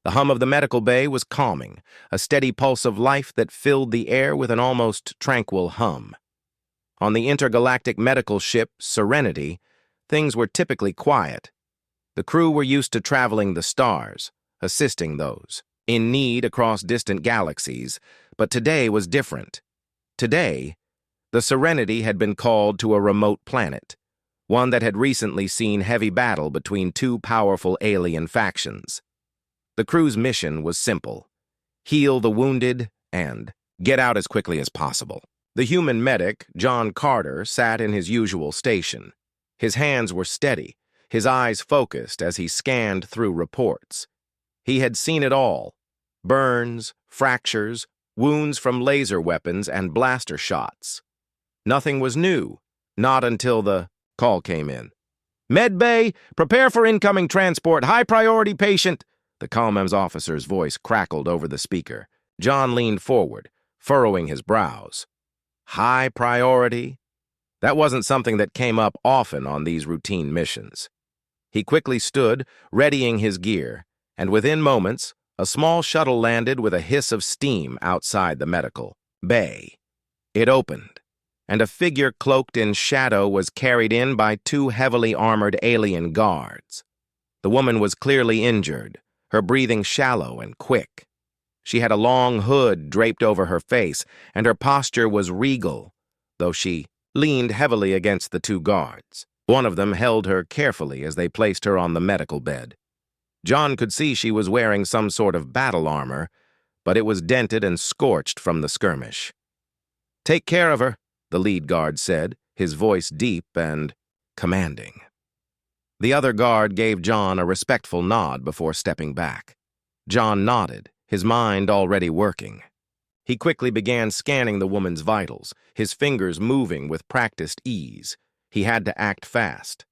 The hum of the medical bay was calming, a steady pulse of life that filled the air with an almost tranquil hum. On the intergalactic medical ship Serenity, things were typically quiet. The crew were used to traveling the stars, assisting those in need across distant galaxies, but today was different. Today, the Serenity had been called to a remote planet, one that had recently seen heavy battle between two powerful alien factions. The crew's mission was simple: heal the wounded and get out as quickly as possible. The human medic, John Carter, sat in his usual station. His hands were steady, his eyes focused as he scanned through reports. He had seen it all: burns, fractures, wounds from laser weapons, and blaster shots. Nothing was new, not until the call came in. "Med Bay, prepare for incoming transport, high priority patient." The Commem's officer's voice crackled over the speaker. John leaned forward, furrowing his brows. High priority? That wasn't something that came up often on these routine missions. He quickly stood, readying his gear, and within moments, a small shuttle landed with a hiss of steam outside the medical bay. It opened, and a figure cloaked in shadow was carried in by two heavily armored alien guards. The woman was clearly injured, her breathing shallow and quick. She had a long hood draped over her face, and her posture was regal, though she leaned heavily against the two guards. One of them held her carefully as they placed her on the medical bed. John could see she was wearing some sort of battle armor, but it was dented and scorched from the skirmish. "Take care of her," the lead guard said, his voice deep and commanding. The other guard gave John a respectful nod before stepping back. John nodded, his mind already working. He quickly began scanning the woman's vitals, his fingers moving with practiced ease. He had to act fast.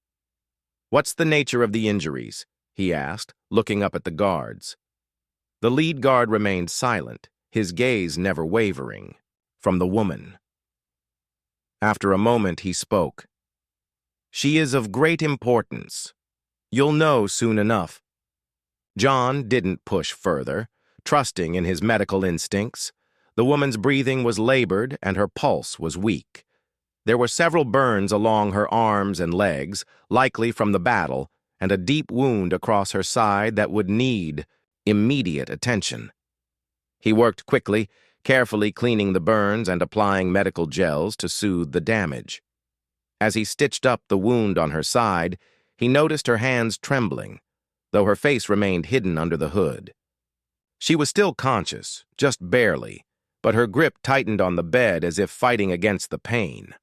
"What's the nature of the injuries?" he asked, looking up at the guards. The lead guard remained silent, his gaze never wavering, from the woman. After a moment, he spoke. "She is of great importance. You'll know soon enough." John didn't push further, trusting in his medical instincts. The woman's breathing was labored and her pulse was weak. There were several burns along her arms and legs, likely from the battle, and a deep wound across her side that would need immediate attention. He worked quickly, carefully cleaning the burns and applying medical gels to soothe the damage. As he stitched up the wound on her side, he noticed her hands trembling, though her face remained hidden under the hood. She was still conscious, just barely, but her grip tightened on the bed as if fighting against the pain.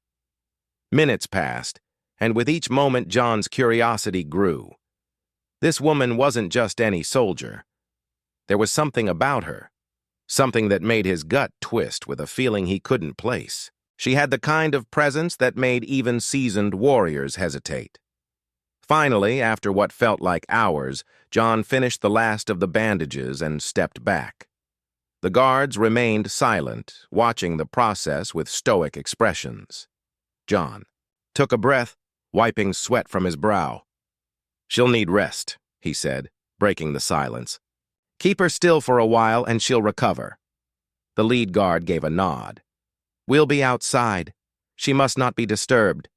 Minutes passed, and with each moment John's curiosity grew. This woman wasn't just any soldier. There was something about her, something that made his gut twist with a feeling he couldn't place. She had the kind of presence that made even seasoned warriors hesitate. Finally, after what felt like hours, John finished the last of the bandages and stepped back. The guards remained silent, watching the process with stoic expressions. John took a breath, wiping sweat from his brow. "She'll need rest," he said, breaking the silence. "Keep her still for a while and she'll recover." The lead guard gave a nod. "We'll be outside. She must not be disturbed."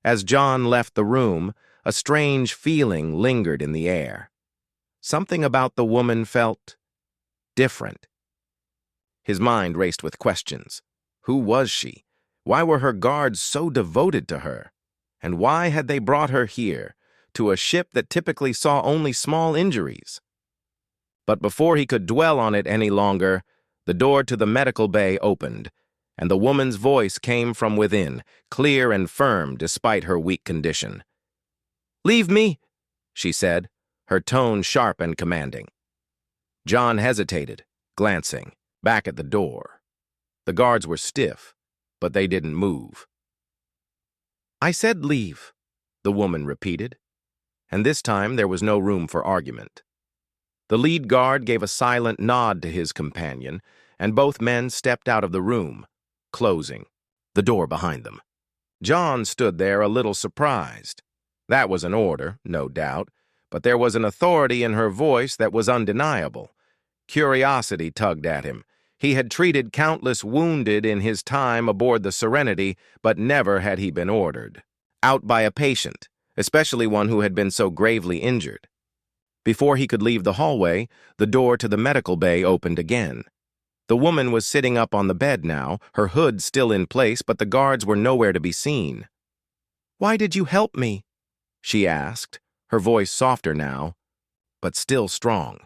As John left the room, a strange feeling lingered in the air. Something about the woman felt different. His mind raced with questions. Who was she? Why were her guards so devoted to her? And why had they brought her here, to a ship that typically saw only small injuries? But before he could dwell on it any longer, the door to the medical bay opened, and the woman's voice came from within, clear and firm despite her weak condition. "Leave me," she said, her tone sharp and commanding. John hesitated, glancing back at the door. The guards were stiff, but they didn't move. "I said leave," the woman repeated, and this time there was no room for argument. The lead guard gave a silent nod to his companion, and both men stepped out of the room, closing the door behind them. John stood there a little surprised. That was an order, no doubt, but there was an authority in her voice that was undeniable. Curiosity tugged at him. He had treated countless wounded in his time aboard the Serenity, but never had he been ordered out by a patient, especially one who had been so gravely injured. Before he could leave the hallway, the door to the medical bay opened again. The woman was sitting up on the bed now, her hood still in place, but the guards were nowhere to be seen. "Why did you help me?" she asked, her voice softer now, but still strong.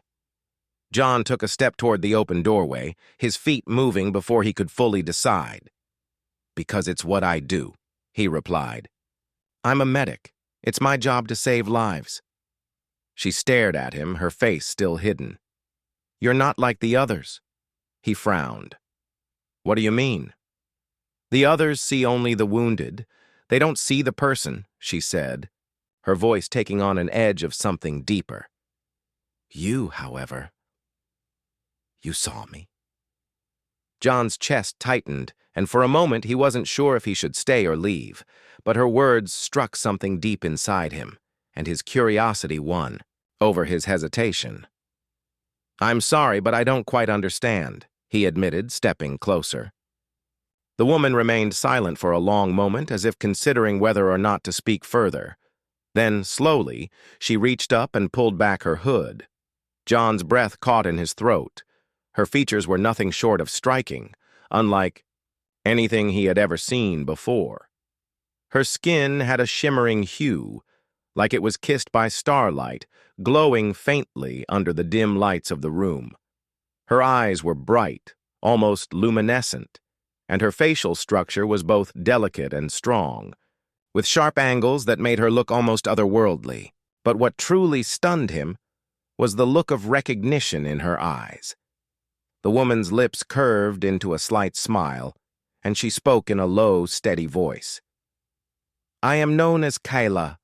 John took a step toward the open doorway, his feet moving before he could fully decide. "Because it's what I do," he replied. "I'm a medic. It's my job to save lives." She stared at him, her face still hidden. "You're not like the others." He frowned. "What do you mean?" "The others see only the wounded. They don't see the person," she said, her voice taking on an edge of something deeper. "You, however, you saw me." John's chest tightened, and for a moment he wasn't sure if he should stay or leave, but her words struck something deep inside him, and his curiosity won over his hesitation. "I'm sorry, but I don't quite understand," he admitted, stepping closer. The woman remained silent for a long moment, as if considering whether or not to speak further. Then, slowly, she reached up and pulled back her hood. John's breath caught in his throat. Her features were nothing short of striking, unlike anything he had ever seen before. Her skin had a shimmering hue, like it was kissed by starlight, glowing faintly under the dim lights of the room. Her eyes were bright, almost luminescent, and her facial structure was both delicate and strong, with sharp angles that made her look almost otherworldly. But what truly stunned him was the look of recognition in her eyes. The woman's lips curved into a slight smile, and she spoke in a low, steady voice. "I am known as Kyla,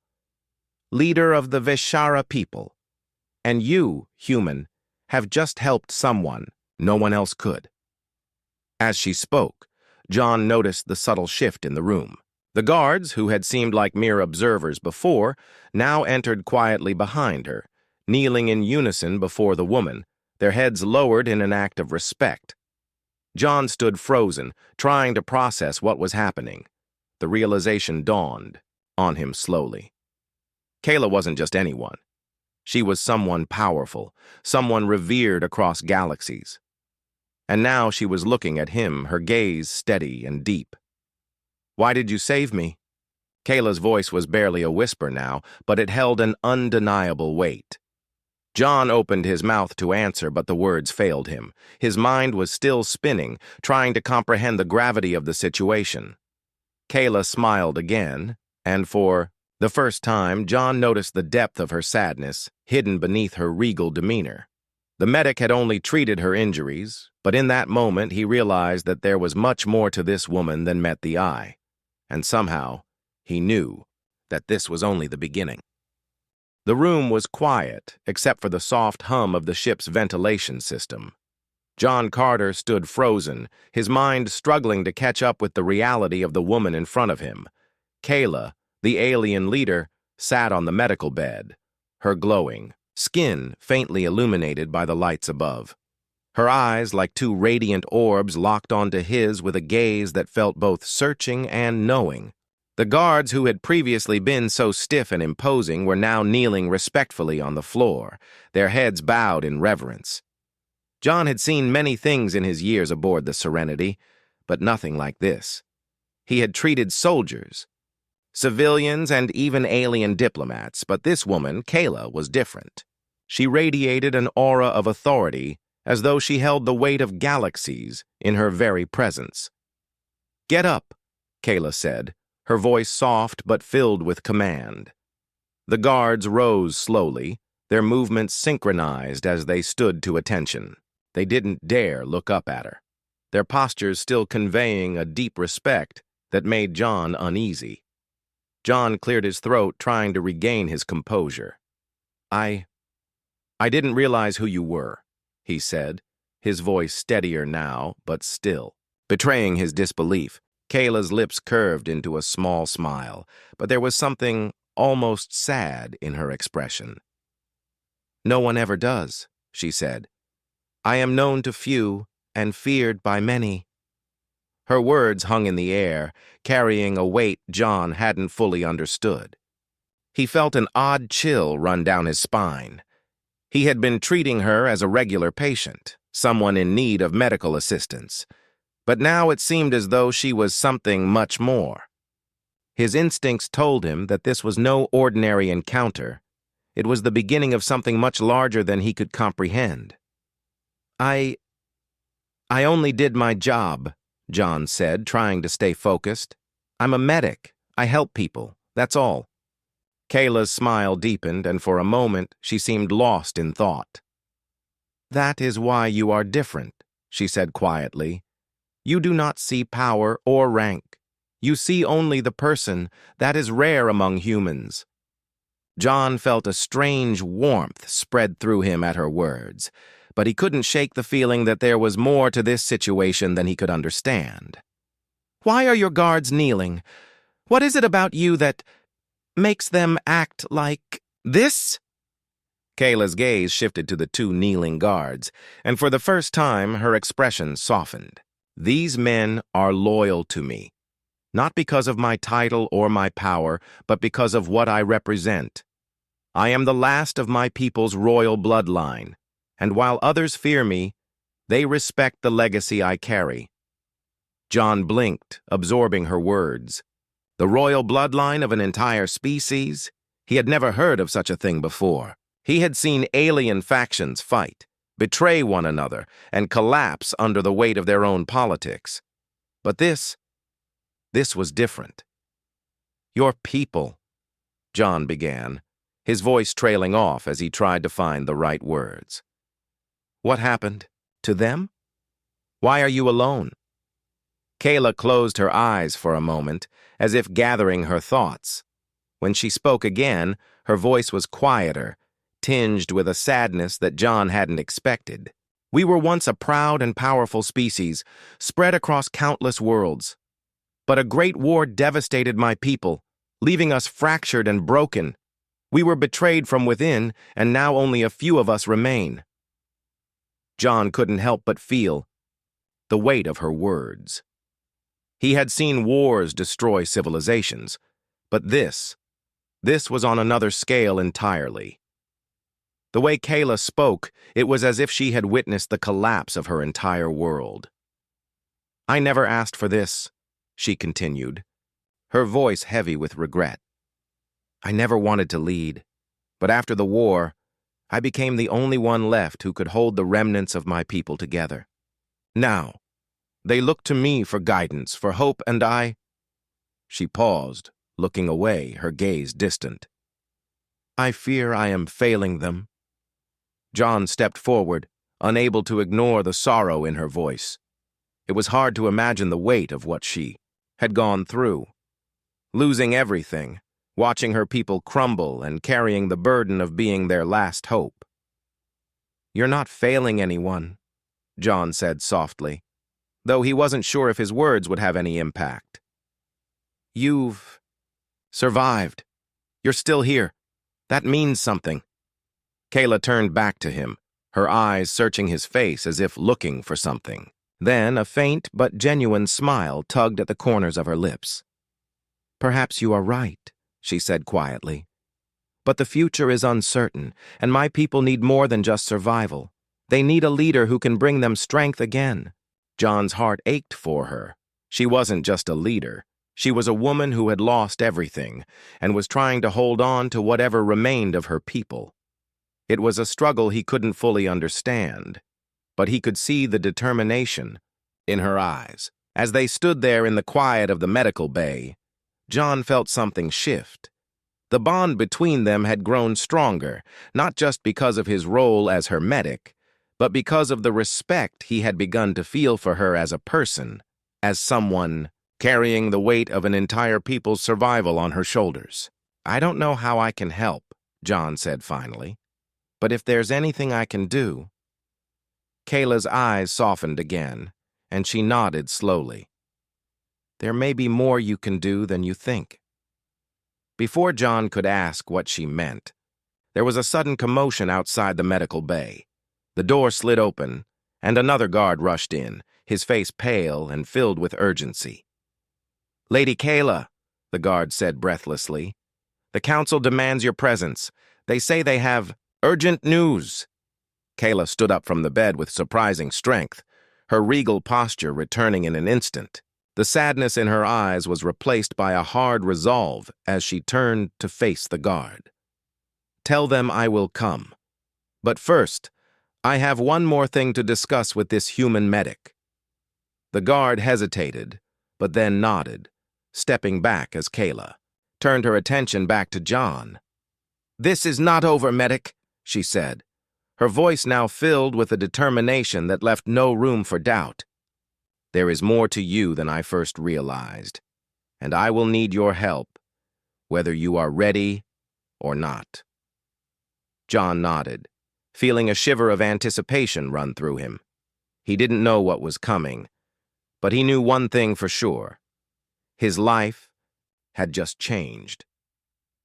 leader of the Vishara people, and you, human, have just helped someone no one else could." As she spoke, John noticed the subtle shift in the room. The guards, who had seemed like mere observers before, now entered quietly behind her, kneeling in unison before the woman, their heads lowered in an act of respect. John stood frozen, trying to process what was happening. The realization dawned on him slowly. Kayla wasn't just anyone. She was someone powerful, someone revered across galaxies. And now she was looking at him, her gaze steady and deep. "Why did you save me?" Kayla's voice was barely a whisper now, but it held an undeniable weight. John opened his mouth to answer, but the words failed him. His mind was still spinning, trying to comprehend the gravity of the situation. Kayla smiled again, and for the first time, John noticed the depth of her sadness, hidden beneath her regal demeanor. The medic had only treated her injuries, but in that moment he realized that there was much more to this woman than met the eye, and somehow he knew that this was only the beginning. The room was quiet, except for the soft hum of the ship's ventilation system. John Carter stood frozen, his mind struggling to catch up with the reality of the woman in front of him. Kayla, the alien leader, sat on the medical bed, her glowing skin faintly illuminated by the lights above. Her eyes, like two radiant orbs, locked onto his with a gaze that felt both searching and knowing. The guards who had previously been so stiff and imposing were now kneeling respectfully on the floor, their heads bowed in reverence. John had seen many things in his years aboard the Serenity, but nothing like this. He had treated soldiers, civilians, and even alien diplomats, but this woman, Kayla, was different. She radiated an aura of authority, as though she held the weight of galaxies in her very presence. "Get up," Kayla said, her voice soft but filled with command. The guards rose slowly, their movements synchronized as they stood to attention. They didn't dare look up at her, their postures still conveying a deep respect that made John uneasy. John cleared his throat, trying to regain his composure. I didn't realize who you were," he said, his voice steadier now, but still. Betraying his disbelief, Kayla's lips curved into a small smile, but there was something almost sad in her expression. No one ever does, she said. I am known to few and feared by many. Her words hung in the air, carrying a weight John hadn't fully understood. He felt an odd chill run down his spine. He had been treating her as a regular patient, someone in need of medical assistance, but now it seemed as though she was something much more. His instincts told him that this was no ordinary encounter. It was the beginning of something much larger than he could comprehend. I only did my job, John said, trying to stay focused. I'm a medic. I help people. That's all. Kayla's smile deepened, and for a moment she seemed lost in thought. That is why you are different, she said quietly. You do not see power or rank. You see only the person. That is rare among humans. John felt a strange warmth spread through him at her words, but he couldn't shake the feeling that there was more to this situation than he could understand. Why are your guards kneeling? What is it about you that makes them act like this? Kayla's gaze shifted to the two kneeling guards, and for the first time her expression softened. These men are loyal to me, not because of my title or my power, but because of what I represent. I am the last of my people's royal bloodline, and while others fear me, they respect the legacy I carry. John blinked, absorbing her words. The royal bloodline of an entire species? He had never heard of such a thing before. He had seen alien factions fight, betray one another, and collapse under the weight of their own politics. But this was different. Your people, John began, his voice trailing off as he tried to find the right words. What happened to them? Why are you alone? Kayla closed her eyes for a moment, as if gathering her thoughts. When she spoke again, her voice was quieter, tinged with a sadness that John hadn't expected. We were once a proud and powerful species, spread across countless worlds. But a great war devastated my people, leaving us fractured and broken. We were betrayed from within, and now only a few of us remain. John couldn't help but feel the weight of her words. He had seen wars destroy civilizations, but this was on another scale entirely. The way Kayla spoke, it was as if she had witnessed the collapse of her entire world. I never asked for this, she continued, her voice heavy with regret. I never wanted to lead, but after the war, I became the only one left who could hold the remnants of my people together. Now, they look to me for guidance, for hope, and I... She paused, looking away, her gaze distant. I fear I am failing them. John stepped forward, unable to ignore the sorrow in her voice. It was hard to imagine the weight of what she had gone through. Losing everything, watching her people crumble and carrying the burden of being their last hope. You're not failing anyone, John said softly, though he wasn't sure if his words would have any impact. You've survived. You're still here. That means something. Kayla turned back to him, her eyes searching his face as if looking for something. Then a faint but genuine smile tugged at the corners of her lips. Perhaps you are right, she said quietly. But the future is uncertain, and my people need more than just survival. They need a leader who can bring them strength again. John's heart ached for her. She wasn't just a leader. She was a woman who had lost everything and was trying to hold on to whatever remained of her people. It was a struggle he couldn't fully understand, but he could see the determination in her eyes. As they stood there in the quiet of the medical bay, John felt something shift. The bond between them had grown stronger, not just because of his role as her medic, but because of the respect he had begun to feel for her as a person, as someone carrying the weight of an entire people's survival on her shoulders. I don't know how I can help, John said finally, but if there's anything I can do... Kayla's eyes softened again, and she nodded slowly. There may be more you can do than you think. Before John could ask what she meant, There was a sudden commotion outside the medical bay. The door slid open, and another guard rushed in, his face pale and filled with urgency. "Lady Kayla," the guard said breathlessly, "the council demands your presence. They say they have urgent news." Kayla stood up from the bed with surprising strength, her regal posture returning in an instant. The sadness in her eyes was replaced by a hard resolve as she turned to face the guard. "Tell them I will come. But first, I have one more thing to discuss with this human medic." The guard hesitated, but then nodded, stepping back as Kayla turned her attention back to John. "This is not over, medic," she said, her voice now filled with a determination that left no room for doubt. "There is more to you than I first realized, and I will need your help, whether you are ready or not." John nodded, feeling a shiver of anticipation run through him. He didn't know what was coming, but he knew one thing for sure. His life had just changed.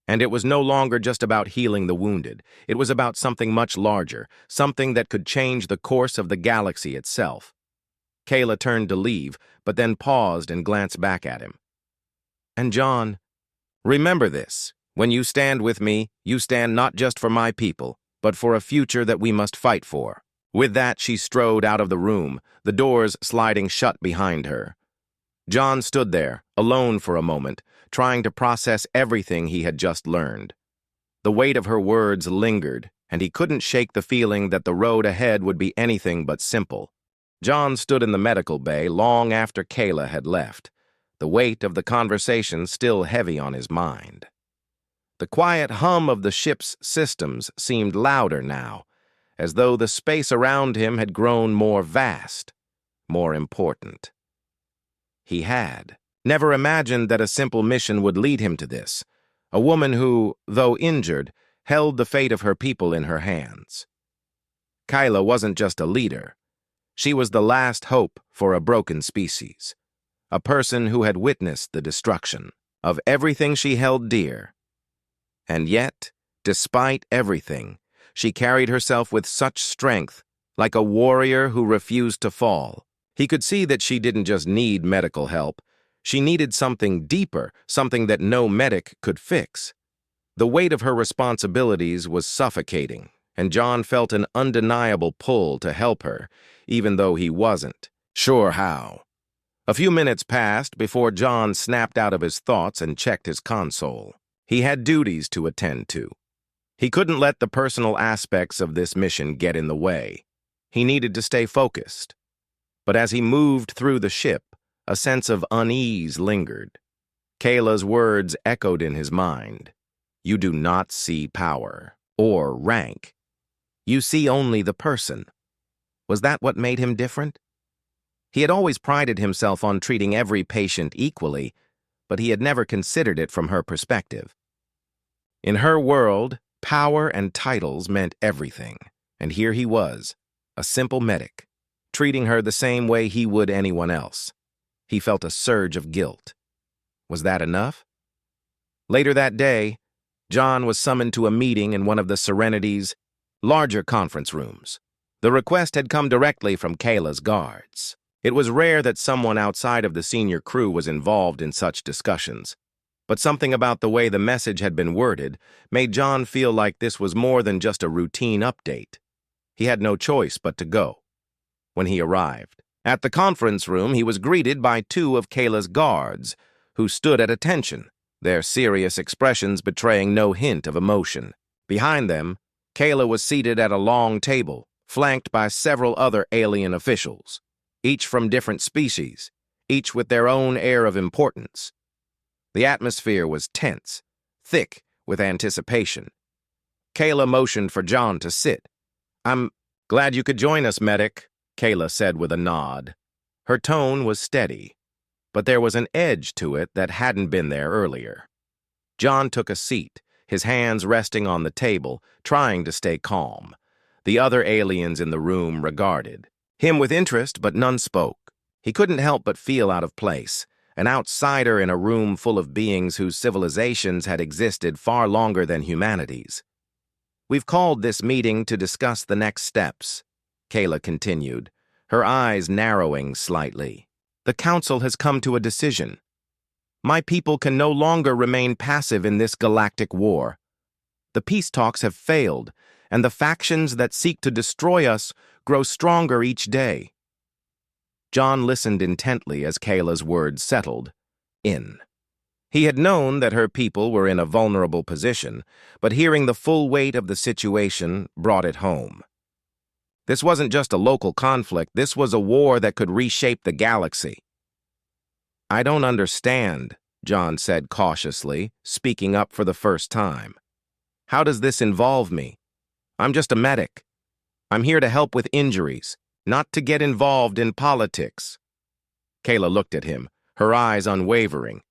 And it was no longer just about healing the wounded. It was about something much larger, something that could change the course of the galaxy itself. Kayla turned to leave, but then paused and glanced back at him. "And John, remember this. When you stand with me, you stand not just for my people, but for a future that we must fight for." With that, she strode out of the room, the doors sliding shut behind her. John stood there, alone for a moment, trying to process everything he had just learned. The weight of her words lingered, and he couldn't shake the feeling that the road ahead would be anything but simple. John stood in the medical bay long after Kayla had left, the weight of the conversation still heavy on his mind. The quiet hum of the ship's systems seemed louder now, as though the space around him had grown more vast, more important. He had never imagined that a simple mission would lead him to this, a woman who, though injured, held the fate of her people in her hands. Kayla wasn't just a leader. She was the last hope for a broken species, a person who had witnessed the destruction of everything she held dear. And yet, despite everything, she carried herself with such strength, like a warrior who refused to fall. He could see that she didn't just need medical help. She needed something deeper, something that no medic could fix. The weight of her responsibilities was suffocating, and John felt an undeniable pull to help her, even though he wasn't sure how. A few minutes passed before John snapped out of his thoughts and checked his console. He had duties to attend to. He couldn't let the personal aspects of this mission get in the way. He needed to stay focused. But as he moved through the ship, a sense of unease lingered. Kayla's words echoed in his mind. "You do not see power or rank. You see only the person." Was that what made him different? He had always prided himself on treating every patient equally, but he had never considered it from her perspective. In her world, power and titles meant everything, and here he was, a simple medic, treating her the same way he would anyone else. He felt a surge of guilt. Was that enough? Later that day, John was summoned to a meeting in one of the Serenity's larger conference rooms. The request had come directly from Kayla's guards. It was rare that someone outside of the senior crew was involved in such discussions, but something about the way the message had been worded made John feel like this was more than just a routine update. He had no choice but to go. When he arrived at the conference room, he was greeted by two of Kayla's guards, who stood at attention, their serious expressions betraying no hint of emotion. Behind them, Kayla was seated at a long table, flanked by several other alien officials, each from different species, each with their own air of importance. The atmosphere was tense, thick with anticipation. Kayla motioned for John to sit. "I'm glad you could join us, medic," Kayla said with a nod. Her tone was steady, but there was an edge to it that hadn't been there earlier. John took a seat, his hands resting on the table, trying to stay calm. The other aliens in the room regarded him with interest, but none spoke. He couldn't help but feel out of place, an outsider in a room full of beings whose civilizations had existed far longer than humanity's. We've called this meeting to discuss the next steps, Kayla continued, her eyes narrowing slightly. The council has come to a decision. My people can no longer remain passive in this galactic war. The peace talks have failed, and the factions that seek to destroy us grow stronger each day. John listened intently as Kayla's words settled in. He had known that her people were in a vulnerable position, but hearing the full weight of the situation brought it home. This wasn't just a local conflict, this was a war that could reshape the galaxy. I don't understand, John said cautiously, speaking up for the first time. How does this involve me? I'm just a medic. I'm here to help with injuries, not to get involved in politics. Kayla looked at him, her eyes unwavering.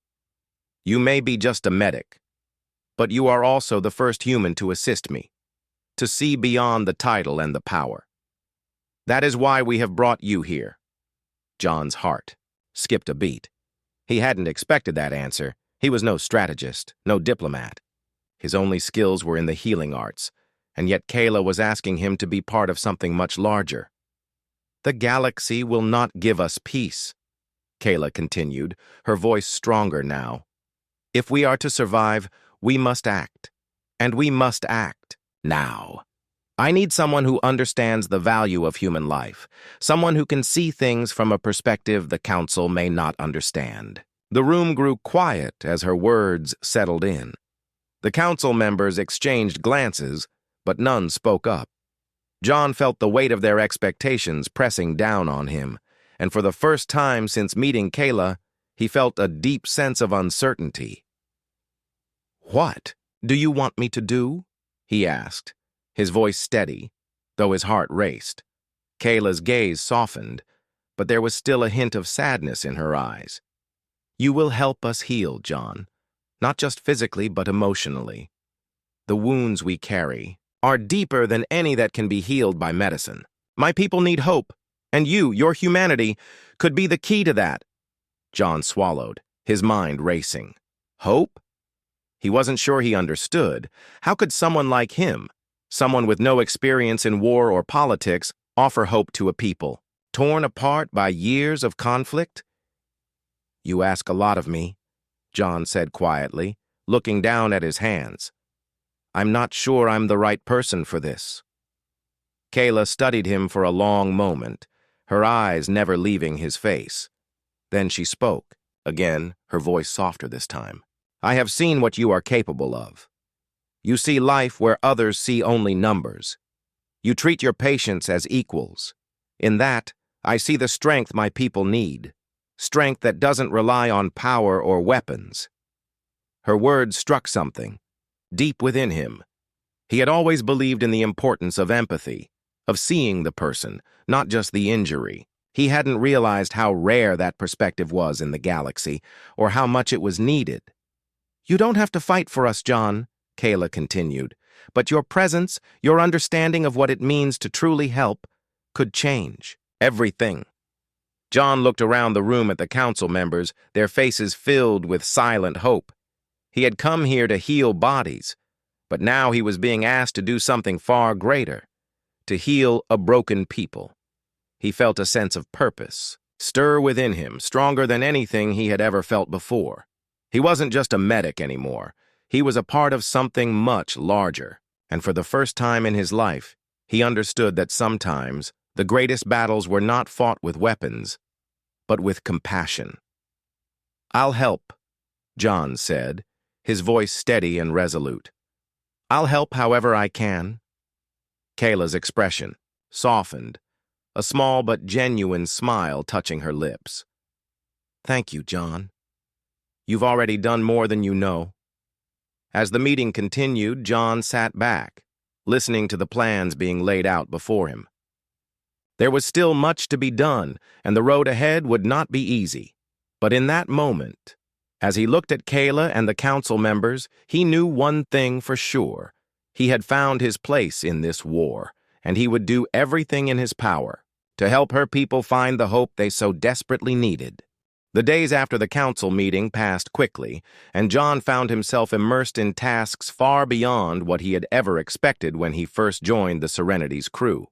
You may be just a medic, but you are also the first human to assist me, to see beyond the title and the power. That is why we have brought you here. John's heart skipped a beat. He hadn't expected that answer. He was no strategist, no diplomat. His only skills were in the healing arts, and yet Kayla was asking him to be part of something much larger. The galaxy will not give us peace, Kayla continued, her voice stronger now. If we are to survive, we must act. And we must act now. I need someone who understands the value of human life, someone who can see things from a perspective the council may not understand. The room grew quiet as her words settled in. The council members exchanged glances, but none spoke up. John felt the weight of their expectations pressing down on him, and for the first time since meeting Kayla, he felt a deep sense of uncertainty. What do you want me to do? He asked, his voice steady, though his heart raced. Kayla's gaze softened, but there was still a hint of sadness in her eyes. You will help us heal, John, not just physically but emotionally. The wounds we carry are deeper than any that can be healed by medicine. My people need hope, and you, your humanity, could be the key to that. John swallowed, his mind racing. Hope? He wasn't sure he understood. How could someone like him, someone with no experience in war or politics, offer hope to a people, torn apart by years of conflict? You ask a lot of me, John said quietly, looking down at his hands. I'm not sure I'm the right person for this. Kayla studied him for a long moment, her eyes never leaving his face. Then she spoke, again, her voice softer this time. I have seen what you are capable of. You see life where others see only numbers. You treat your patients as equals. In that, I see the strength my people need, strength that doesn't rely on power or weapons. Her words struck something, deep within him. He had always believed in the importance of empathy, of seeing the person, not just the injury. He hadn't realized how rare that perspective was in the galaxy, or how much it was needed. You don't have to fight for us, John, Kayla continued, but your presence, your understanding of what it means to truly help, could change everything. John looked around the room at the council members, their faces filled with silent hope. He had come here to heal bodies, but now he was being asked to do something far greater, to heal a broken people. He felt a sense of purpose stir within him, stronger than anything he had ever felt before. He wasn't just a medic anymore. He was a part of something much larger, and for the first time in his life, he understood that sometimes the greatest battles were not fought with weapons, but with compassion. I'll help, John said, his voice steady and resolute. I'll help however I can. Kayla's expression softened, a small but genuine smile touching her lips. Thank you, John. You've already done more than you know. As the meeting continued, John sat back, listening to the plans being laid out before him. There was still much to be done, and the road ahead would not be easy. But in that moment, as he looked at Kayla and the council members, he knew one thing for sure. He had found his place in this war, and he would do everything in his power to help her people find the hope they so desperately needed. The days after the council meeting passed quickly, and John found himself immersed in tasks far beyond what he had ever expected when he first joined the Serenity's crew.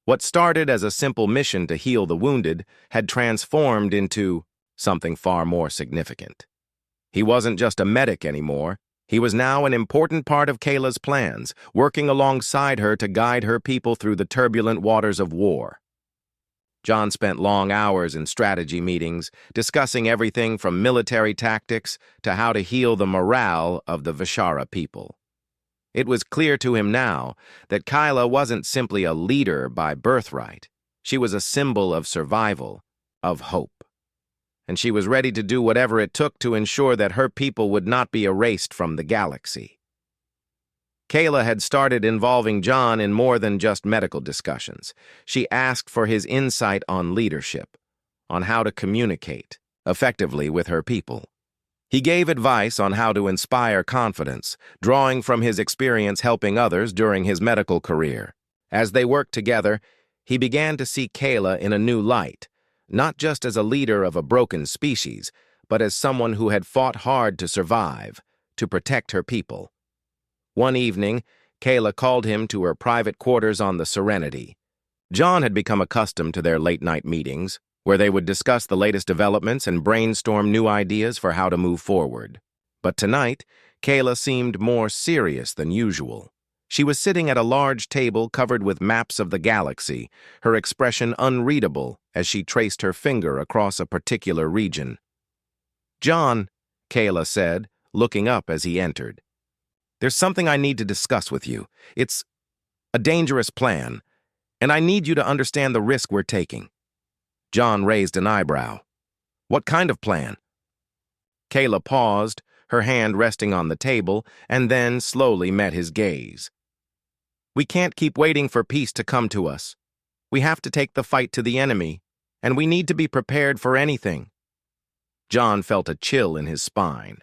What started as a simple mission to heal the wounded had transformed into something far more significant. He wasn't just a medic anymore. He was now an important part of Kayla's plans, working alongside her to guide her people through the turbulent waters of war. John spent long hours in strategy meetings, discussing everything from military tactics to how to heal the morale of the Vishara people. It was clear to him now that Kayla wasn't simply a leader by birthright. She was a symbol of survival, of hope. And she was ready to do whatever it took to ensure that her people would not be erased from the galaxy. Kayla had started involving John in more than just medical discussions. She asked for his insight on leadership, on how to communicate effectively with her people. He gave advice on how to inspire confidence, drawing from his experience helping others during his medical career. As they worked together, he began to see Kayla in a new light, not just as a leader of a broken species, but as someone who had fought hard to survive, to protect her people. One evening, Kayla called him to her private quarters on the Serenity. John had become accustomed to their late-night meetings, where they would discuss the latest developments and brainstorm new ideas for how to move forward. But tonight, Kayla seemed more serious than usual. She was sitting at a large table covered with maps of the galaxy, her expression unreadable as she traced her finger across a particular region. "John," Kayla said, looking up as he entered. "There's something I need to discuss with you. It's a dangerous plan, and I need you to understand the risk we're taking." John raised an eyebrow. "What kind of plan?" Kayla paused, her hand resting on the table, and then slowly met his gaze. "We can't keep waiting for peace to come to us. We have to take the fight to the enemy, and we need to be prepared for anything." John felt a chill in his spine.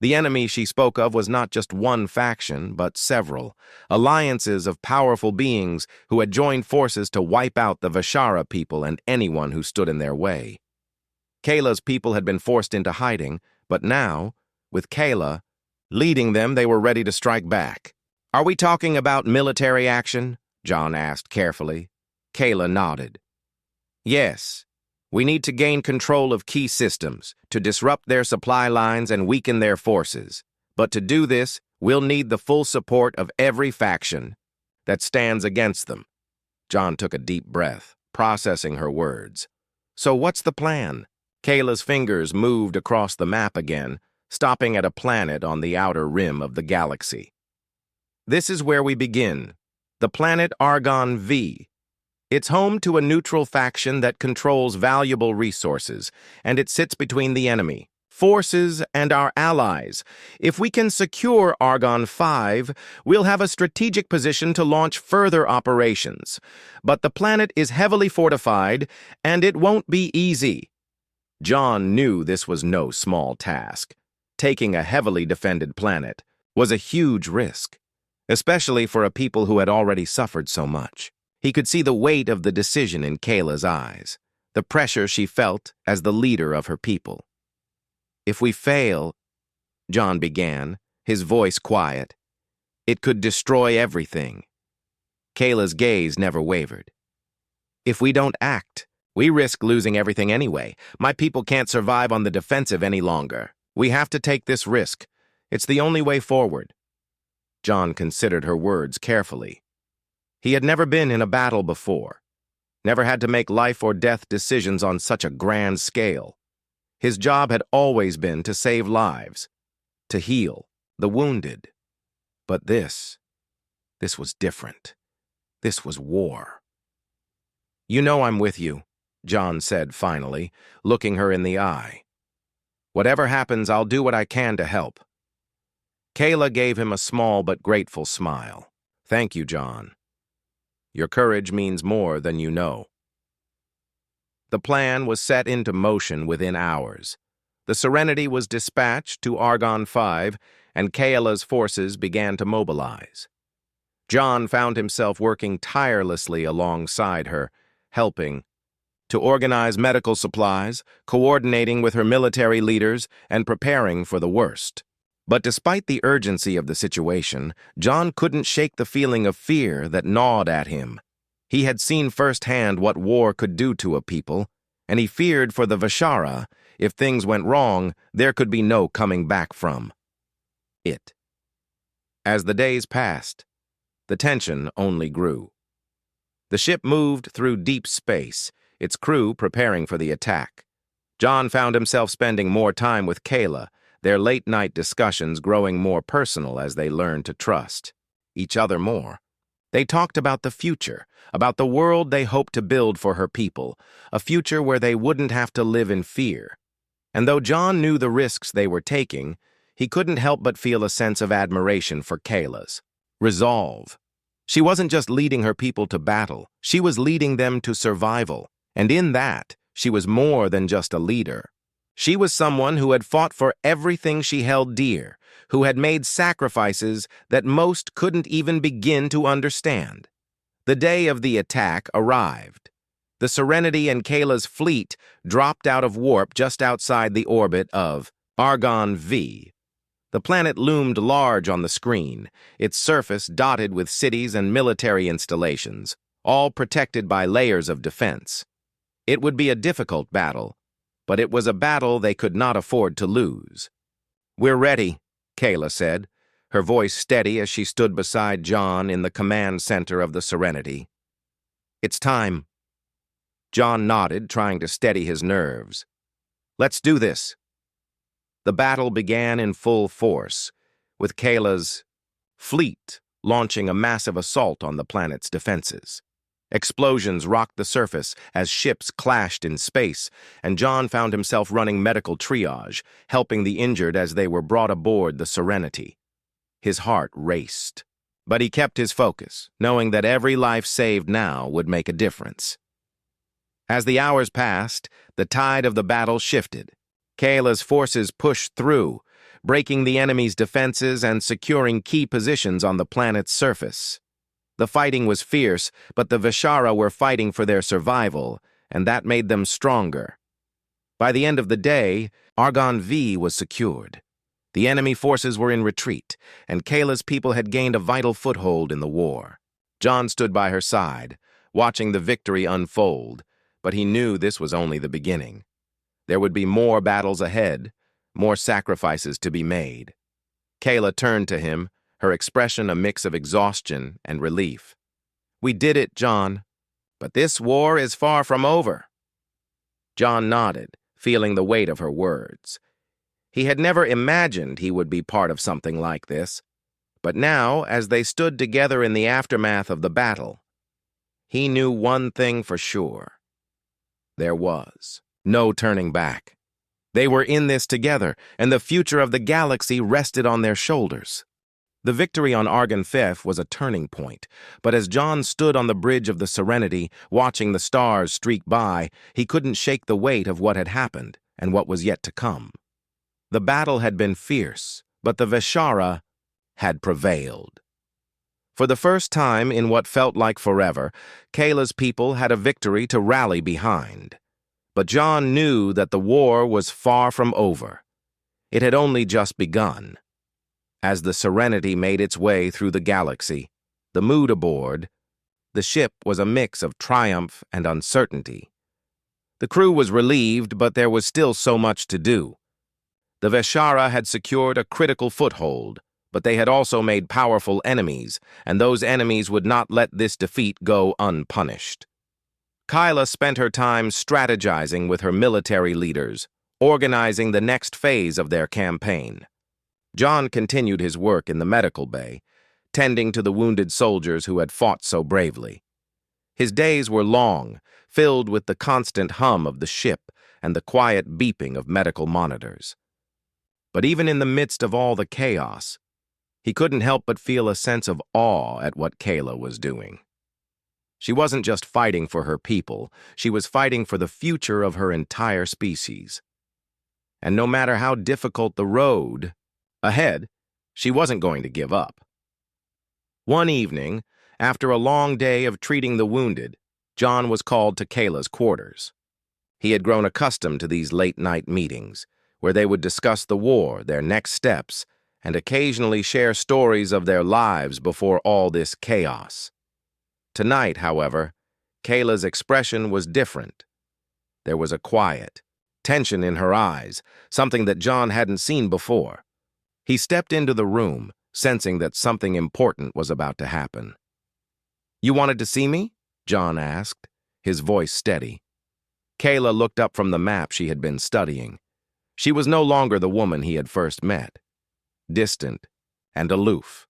The enemy she spoke of was not just one faction, but several, alliances of powerful beings who had joined forces to wipe out the Vishara people and anyone who stood in their way. Kayla's people had been forced into hiding, but now, with Kayla leading them, they were ready to strike back. "Are we talking about military action?" John asked carefully. Kayla nodded. "Yes. We need to gain control of key systems, to disrupt their supply lines and weaken their forces. But to do this, we'll need the full support of every faction that stands against them." John took a deep breath, processing her words. "So what's the plan?" Kayla's fingers moved across the map again, stopping at a planet on the outer rim of the galaxy. "This is where we begin. The planet Argon V. It's home to a neutral faction that controls valuable resources, and it sits between the enemy, forces, and our allies. If we can secure Argon 5, we'll have a strategic position to launch further operations. But the planet is heavily fortified, and it won't be easy." John knew this was no small task. Taking a heavily defended planet was a huge risk, especially for a people who had already suffered so much. He could see the weight of the decision in Kayla's eyes, the pressure she felt as the leader of her people. "If we fail," John began, his voice quiet, "it could destroy everything." Kayla's gaze never wavered. "If we don't act, we risk losing everything anyway. My people can't survive on the defensive any longer. We have to take this risk. It's the only way forward." John considered her words carefully. He had never been in a battle before, never had to make life or death decisions on such a grand scale. His job had always been to save lives, to heal the wounded. But this was different. This was war. "You know I'm with you," John said finally, looking her in the eye. "Whatever happens, I'll do what I can to help." Kayla gave him a small but grateful smile. "Thank you, John. Your courage means more than you know." The plan was set into motion within hours. The Serenity was dispatched to Argon 5, and Kayla's forces began to mobilize. John found himself working tirelessly alongside her, helping to organize medical supplies, coordinating with her military leaders, and preparing for the worst. But despite the urgency of the situation, John couldn't shake the feeling of fear that gnawed at him. He had seen firsthand what war could do to a people, and he feared for the Vishara. If things went wrong, there could be no coming back from it. As the days passed, the tension only grew. The ship moved through deep space, its crew preparing for the attack. John found himself spending more time with Kayla, their late-night discussions growing more personal as they learned to trust each other more. They talked about the future, about the world they hoped to build for her people, a future where they wouldn't have to live in fear. And though John knew the risks they were taking, he couldn't help but feel a sense of admiration for Kayla's resolve. She wasn't just leading her people to battle, she was leading them to survival. And in that, she was more than just a leader. She was someone who had fought for everything she held dear, who had made sacrifices that most couldn't even begin to understand. The day of the attack arrived. The Serenity and Kayla's fleet dropped out of warp just outside the orbit of Argon V. The planet loomed large on the screen, its surface dotted with cities and military installations, all protected by layers of defense. It would be a difficult battle, but it was a battle they could not afford to lose. "We're ready," Kayla said, her voice steady as she stood beside John in the command center of the Serenity. "It's time." John nodded, trying to steady his nerves. "Let's do this." The battle began in full force, with Kayla's fleet launching a massive assault on the planet's defenses. Explosions rocked the surface as ships clashed in space, and John found himself running medical triage, helping the injured as they were brought aboard the Serenity. His heart raced, but he kept his focus, knowing that every life saved now would make a difference. As the hours passed, the tide of the battle shifted. Kayla's forces pushed through, breaking the enemy's defenses and securing key positions on the planet's surface. The fighting was fierce, but the Vishara were fighting for their survival, and that made them stronger. By the end of the day, Argon V was secured. The enemy forces were in retreat, and Kayla's people had gained a vital foothold in the war. John stood by her side, watching the victory unfold, but he knew this was only the beginning. There would be more battles ahead, more sacrifices to be made. Kayla turned to him, her expression a mix of exhaustion and relief. "We did it, John, but this war is far from over." John nodded, feeling the weight of her words. He had never imagined he would be part of something like this, but now, as they stood together in the aftermath of the battle, he knew one thing for sure. There was no turning back. They were in this together, and the future of the galaxy rested on their shoulders. The victory on Argon V was a turning point, but as John stood on the bridge of the Serenity, watching the stars streak by, he couldn't shake the weight of what had happened and what was yet to come. The battle had been fierce, but the Vishara had prevailed. For the first time in what felt like forever, Kayla's people had a victory to rally behind. But John knew that the war was far from over. It had only just begun. As the Serenity made its way through the galaxy, the mood aboard, the ship was a mix of triumph and uncertainty. The crew was relieved, but there was still so much to do. The Vishara had secured a critical foothold, but they had also made powerful enemies, and those enemies would not let this defeat go unpunished. Kayla spent her time strategizing with her military leaders, organizing the next phase of their campaign. John continued his work in the medical bay, tending to the wounded soldiers who had fought so bravely. His days were long, filled with the constant hum of the ship and the quiet beeping of medical monitors. But even in the midst of all the chaos, he couldn't help but feel a sense of awe at what Kayla was doing. She wasn't just fighting for her people, she was fighting for the future of her entire species. And no matter how difficult the road ahead, she wasn't going to give up. One evening, after a long day of treating the wounded, John was called to Kayla's quarters. He had grown accustomed to these late-night meetings, where they would discuss the war, their next steps, and occasionally share stories of their lives before all this chaos. Tonight, however, Kayla's expression was different. There was a quiet, tension in her eyes, something that John hadn't seen before. He stepped into the room, sensing that something important was about to happen. "You wanted to see me?" John asked, his voice steady. Kayla looked up from the map she had been studying. She was no longer the woman he had first met. Distant and aloof,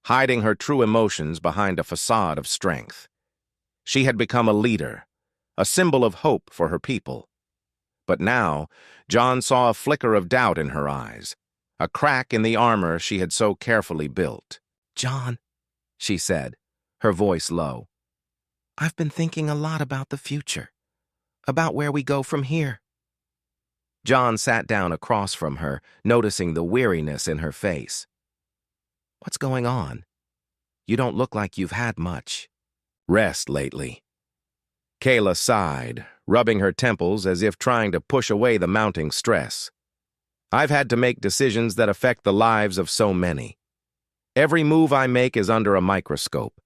hiding her true emotions behind a facade of strength. She had become a leader, a symbol of hope for her people. But now, John saw a flicker of doubt in her eyes, a crack in the armor she had so carefully built. "John," she said, her voice low, "I've been thinking a lot about the future, about where we go from here." John sat down across from her, noticing the weariness in her face. "What's going on? You don't look like you've had much rest lately." Kayla sighed, rubbing her temples as if trying to push away the mounting stress. "I've had to make decisions that affect the lives of so many. Every move I make is under a microscope,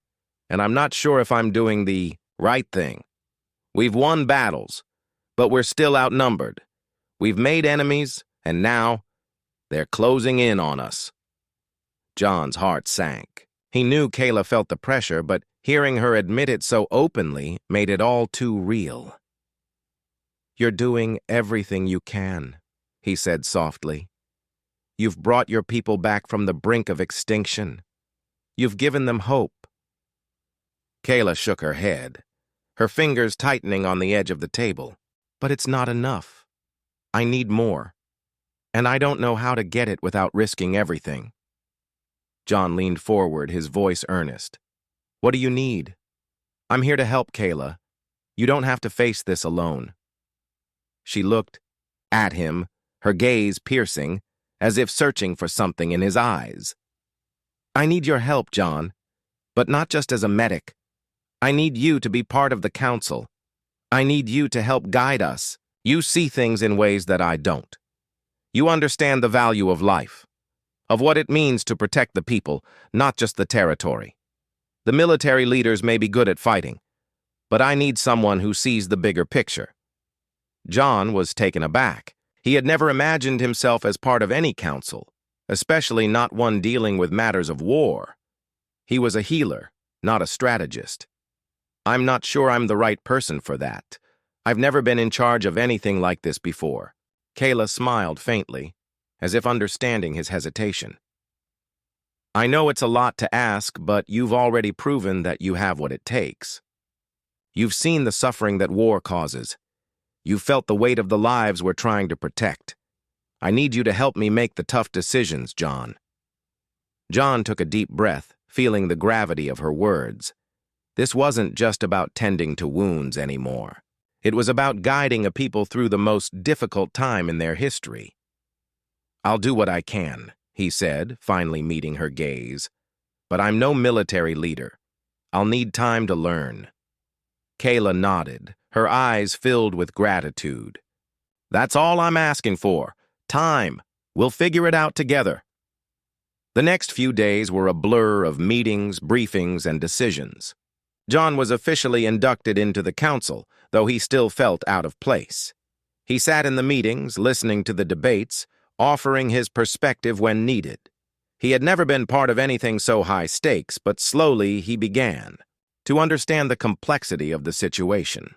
and I'm not sure if I'm doing the right thing. We've won battles, but we're still outnumbered. We've made enemies, and now they're closing in on us." John's heart sank. He knew Kayla felt the pressure, but hearing her admit it so openly made it all too real. "You're doing everything you can," he said softly. "You've brought your people back from the brink of extinction. You've given them hope." Kayla shook her head, her fingers tightening on the edge of the table. "But it's not enough. I need more, and I don't know how to get it without risking everything." John leaned forward, his voice earnest. "What do you need? I'm here to help, Kayla. You don't have to face this alone." She looked at him, her gaze piercing, as if searching for something in his eyes. "I need your help, John, but not just as a medic. I need you to be part of the council. I need you to help guide us. You see things in ways that I don't. You understand the value of life, of what it means to protect the people, not just the territory. The military leaders may be good at fighting, but I need someone who sees the bigger picture." John was taken aback. He had never imagined himself as part of any council, especially not one dealing with matters of war. He was a healer, not a strategist. "I'm not sure I'm the right person for that. I've never been in charge of anything like this before." Kayla smiled faintly, as if understanding his hesitation. "I know it's a lot to ask, but you've already proven that you have what it takes. You've seen the suffering that war causes. You've felt the weight of the lives we're trying to protect. I need you to help me make the tough decisions, John." John took a deep breath, feeling the gravity of her words. This wasn't just about tending to wounds anymore. It was about guiding a people through the most difficult time in their history. "I'll do what I can," he said, finally meeting her gaze. "But I'm no military leader. I'll need time to learn." Kayla nodded, her eyes filled with gratitude. "That's all I'm asking for. Time. We'll figure it out together." The next few days were a blur of meetings, briefings, and decisions. John was officially inducted into the council, though he still felt out of place. He sat in the meetings, listening to the debates, offering his perspective when needed. He had never been part of anything so high stakes, but slowly he began to understand the complexity of the situation.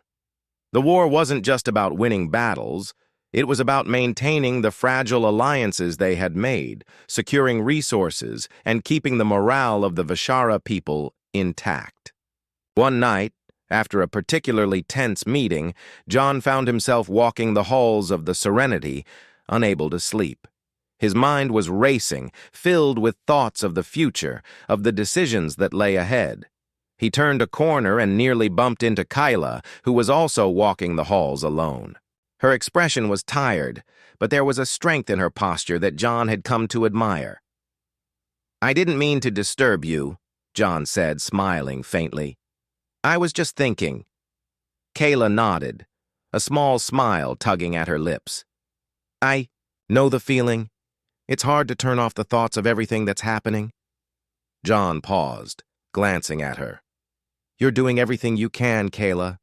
The war wasn't just about winning battles. It was about maintaining the fragile alliances they had made, securing resources, and keeping the morale of the Vishara people intact. One night, after a particularly tense meeting, John found himself walking the halls of the Serenity, unable to sleep. His mind was racing, filled with thoughts of the future, of the decisions that lay ahead. He turned a corner and nearly bumped into Kyla, who was also walking the halls alone. Her expression was tired, but there was a strength in her posture that John had come to admire. "I didn't mean to disturb you," John said, smiling faintly. "I was just thinking." Kayla nodded, a small smile tugging at her lips. I know the feeling. It's hard to turn off the thoughts of everything that's happening. John paused, glancing at her. You're doing everything you can, Kayla.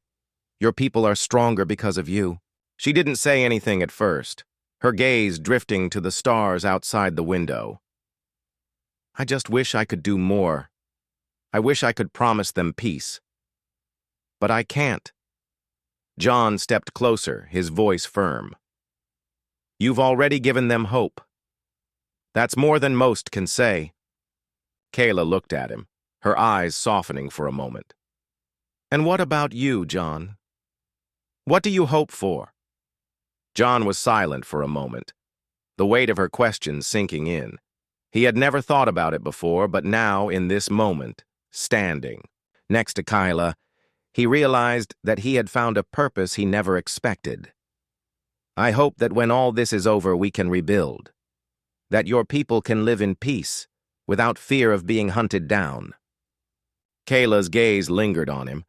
Your people are stronger because of you. She didn't say anything at first, her gaze drifting to the stars outside the window. I just wish I could do more. I wish I could promise them peace. But I can't. John stepped closer, his voice firm. You've already given them hope. That's more than most can say. Kayla looked at him, her eyes softening for a moment. And what about you, John? What do you hope for? John was silent for a moment, the weight of her question sinking in. He had never thought about it before, but now, in this moment, standing next to Kayla, he realized that he had found a purpose he never expected. I hope that when all this is over, we can rebuild. That your people can live in peace, without fear of being hunted down. Kayla's gaze lingered on him,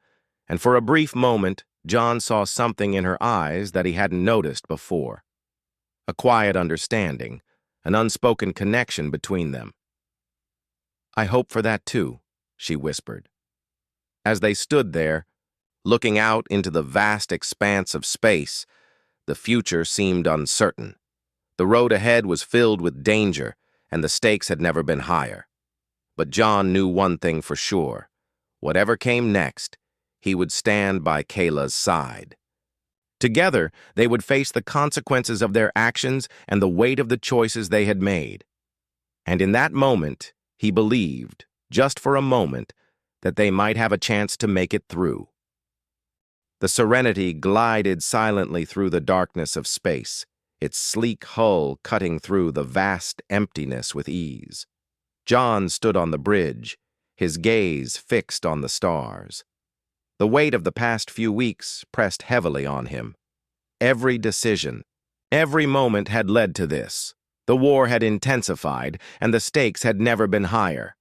and for a brief moment, John saw something in her eyes that he hadn't noticed before. A quiet understanding, an unspoken connection between them. I hope for that too, she whispered. As they stood there, looking out into the vast expanse of space, the future seemed uncertain. The road ahead was filled with danger, and the stakes had never been higher. But John knew one thing for sure. Whatever came next, he would stand by Kayla's side. Together, they would face the consequences of their actions and the weight of the choices they had made. And in that moment, he believed, just for a moment, that they might have a chance to make it through. The Serenity glided silently through the darkness of space, its sleek hull cutting through the vast emptiness with ease. John stood on the bridge, his gaze fixed on the stars. The weight of the past few weeks pressed heavily on him. Every decision, every moment had led to this. The war had intensified, and the stakes had never been higher.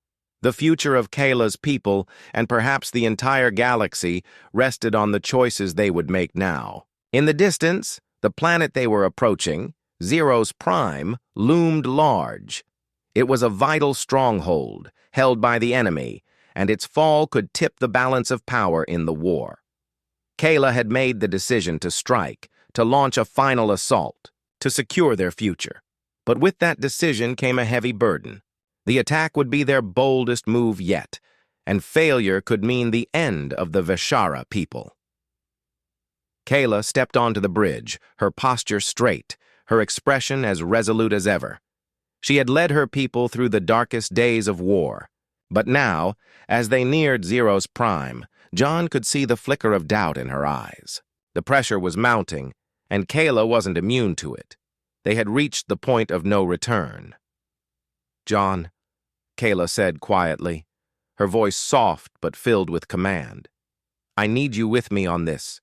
The future of Kayla's people, and perhaps the entire galaxy, rested on the choices they would make now. In the distance, the planet they were approaching, Zero's Prime, loomed large. It was a vital stronghold, held by the enemy, and its fall could tip the balance of power in the war. Kayla had made the decision to strike, to launch a final assault, to secure their future. But with that decision came a heavy burden. The attack would be their boldest move yet, and failure could mean the end of the Vishara people. Kayla stepped onto the bridge, her posture straight, her expression as resolute as ever. She had led her people through the darkest days of war. But now, as they neared Zero's Prime, John could see the flicker of doubt in her eyes. The pressure was mounting, and Kayla wasn't immune to it. They had reached the point of no return. John, Kayla said quietly, her voice soft but filled with command. I need you with me on this.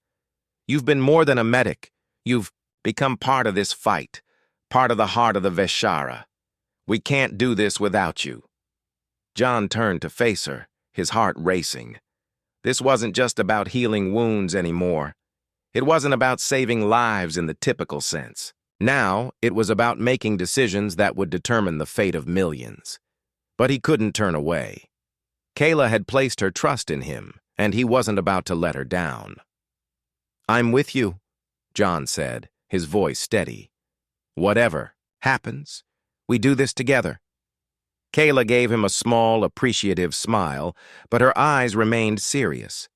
You've been more than a medic. You've become part of this fight, part of the heart of the Vishara. We can't do this without you. John turned to face her, his heart racing. This wasn't just about healing wounds anymore. It wasn't about saving lives in the typical sense. Now, it was about making decisions that would determine the fate of millions. But he couldn't turn away. Kayla had placed her trust in him, and he wasn't about to let her down. I'm with you, John said, his voice steady. Whatever happens, we do this together. Kayla gave him a small, appreciative smile, but her eyes remained serious.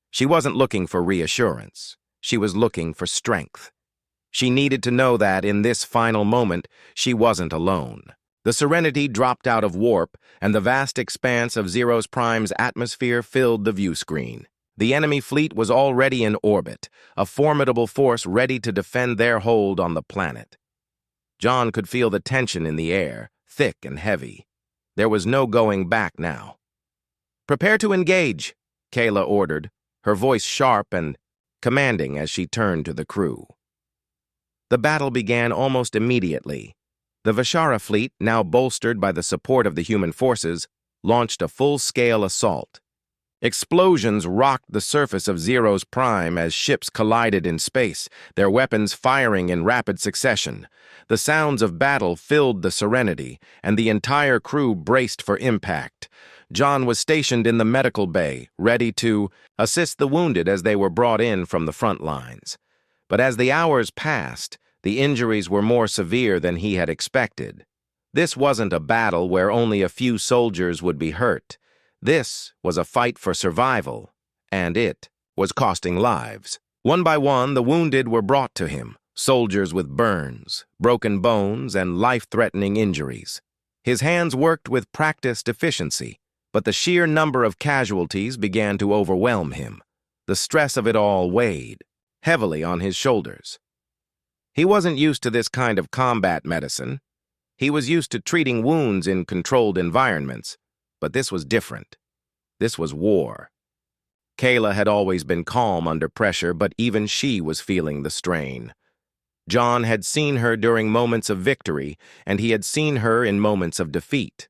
She wasn't looking for reassurance. She was looking for strength. She needed to know that, in this final moment, she wasn't alone. The Serenity dropped out of warp, and the vast expanse of Zero's Prime's atmosphere filled the view screen. The enemy fleet was already in orbit, a formidable force ready to defend their hold on the planet. John could feel the tension in the air, thick and heavy. There was no going back now. Prepare to engage, Kayla ordered, her voice sharp and commanding as she turned to the crew. The battle began almost immediately. The Vishara fleet, now bolstered by the support of the human forces, launched a full-scale assault. Explosions rocked the surface of Zero's Prime as ships collided in space, their weapons firing in rapid succession. The sounds of battle filled the Serenity, and the entire crew braced for impact. John was stationed in the medical bay, ready to assist the wounded as they were brought in from the front lines. But as the hours passed, the injuries were more severe than he had expected. This wasn't a battle where only a few soldiers would be hurt. This was a fight for survival, and it was costing lives. One by one, the wounded were brought to him, soldiers with burns, broken bones, and life-threatening injuries. His hands worked with practiced efficiency, but the sheer number of casualties began to overwhelm him. The stress of it all weighed heavily on his shoulders. He wasn't used to this kind of combat medicine. He was used to treating wounds in controlled environments, but this was different. This was war. Kayla had always been calm under pressure, but even she was feeling the strain. John had seen her during moments of victory, and he had seen her in moments of defeat.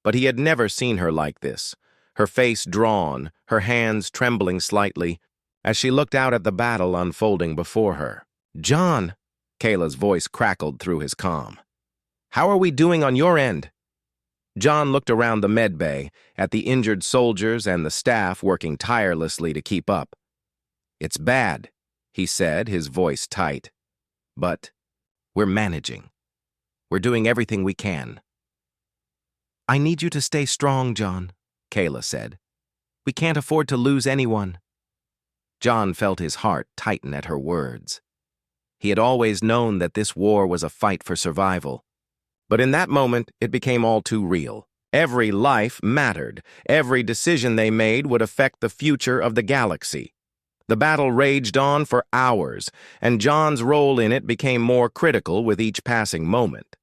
But he had never seen her like this, her face drawn, her hands trembling slightly, as she looked out at the battle unfolding before her. "John," Kayla's voice crackled through his calm. "How are we doing on your end?" John looked around the med bay, at the injured soldiers and the staff working tirelessly to keep up. "It's bad," he said, his voice tight. "But we're managing. We're doing everything we can." "I need you to stay strong, John," Kayla said. "We can't afford to lose anyone." John felt his heart tighten at her words. He had always known that this war was a fight for survival. But in that moment, it became all too real. Every life mattered. Every decision they made would affect the future of the galaxy. The battle raged on for hours, and John's role in it became more critical with each passing moment.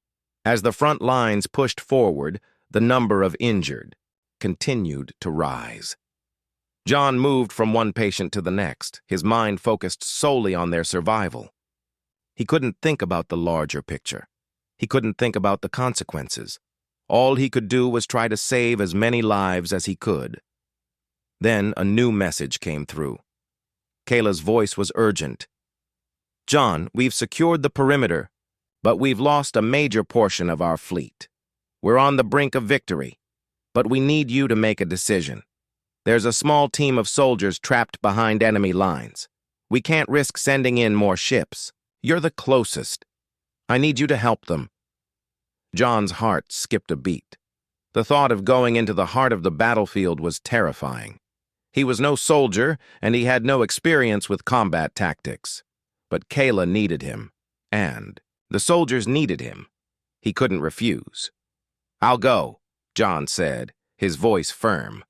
As the front lines pushed forward, the number of injured continued to rise. John moved from one patient to the next, his mind focused solely on their survival. He couldn't think about the larger picture. He couldn't think about the consequences. All he could do was try to save as many lives as he could. Then a new message came through. Kayla's voice was urgent. "John, we've secured the perimeter, but we've lost a major portion of our fleet. We're on the brink of victory, but we need you to make a decision. There's a small team of soldiers trapped behind enemy lines. We can't risk sending in more ships. You're the closest. I need you to help them." John's heart skipped a beat. The thought of going into the heart of the battlefield was terrifying. He was no soldier, and he had no experience with combat tactics. But Kayla needed him, and the soldiers needed him. He couldn't refuse. "I'll go," John said, his voice firm.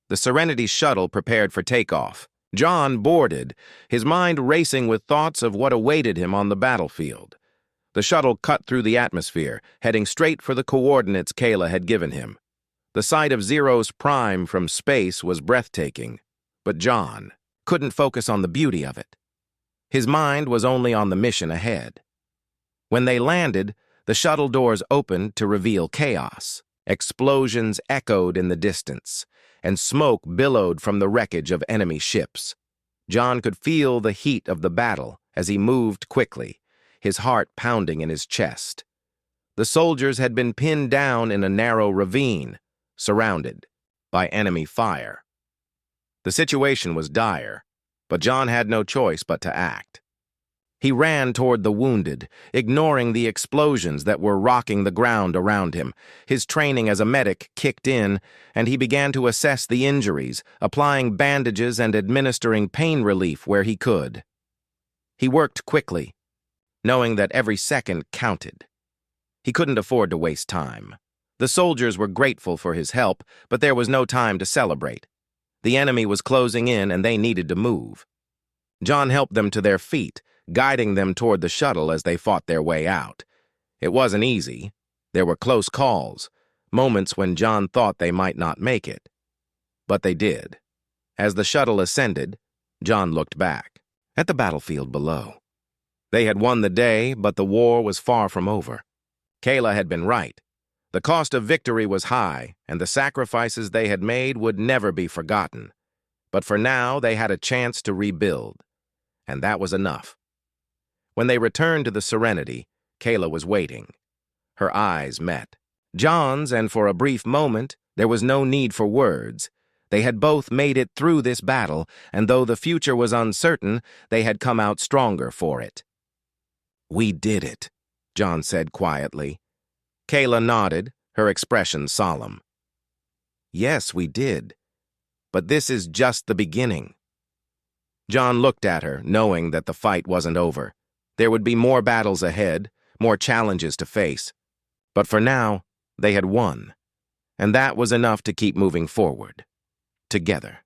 The Serenity's shuttle prepared for takeoff. John boarded, his mind racing with thoughts of what awaited him on the battlefield. The shuttle cut through the atmosphere, heading straight for the coordinates Kayla had given him. The sight of Zero's Prime from space was breathtaking, but John couldn't focus on the beauty of it. His mind was only on the mission ahead. When they landed, the shuttle doors opened to reveal chaos. Explosions echoed in the distance, and smoke billowed from the wreckage of enemy ships. John could feel the heat of the battle as he moved quickly, his heart pounding in his chest. The soldiers had been pinned down in a narrow ravine, surrounded by enemy fire. The situation was dire, but John had no choice but to act. He ran toward the wounded, ignoring the explosions that were rocking the ground around him. His training as a medic kicked in, and he began to assess the injuries, applying bandages and administering pain relief where he could. He worked quickly, knowing that every second counted. He couldn't afford to waste time. The soldiers were grateful for his help, but there was no time to celebrate. The enemy was closing in, and they needed to move. John helped them to their feet, guiding them toward the shuttle as they fought their way out. It wasn't easy. There were close calls, moments when John thought they might not make it. But they did. As the shuttle ascended, John looked back at the battlefield below. They had won the day, but the war was far from over. Kayla had been right. The cost of victory was high, and the sacrifices they had made would never be forgotten. But for now, they had a chance to rebuild, and that was enough. When they returned to the Serenity, Kayla was waiting. Her eyes met John's, and for a brief moment, there was no need for words. They had both made it through this battle, and though the future was uncertain, they had come out stronger for it. "We did it," John said quietly. Kayla nodded, her expression solemn. "Yes, we did. But this is just the beginning." John looked at her, knowing that the fight wasn't over. There would be more battles ahead, more challenges to face. But for now, they had won, and that was enough to keep moving forward, together.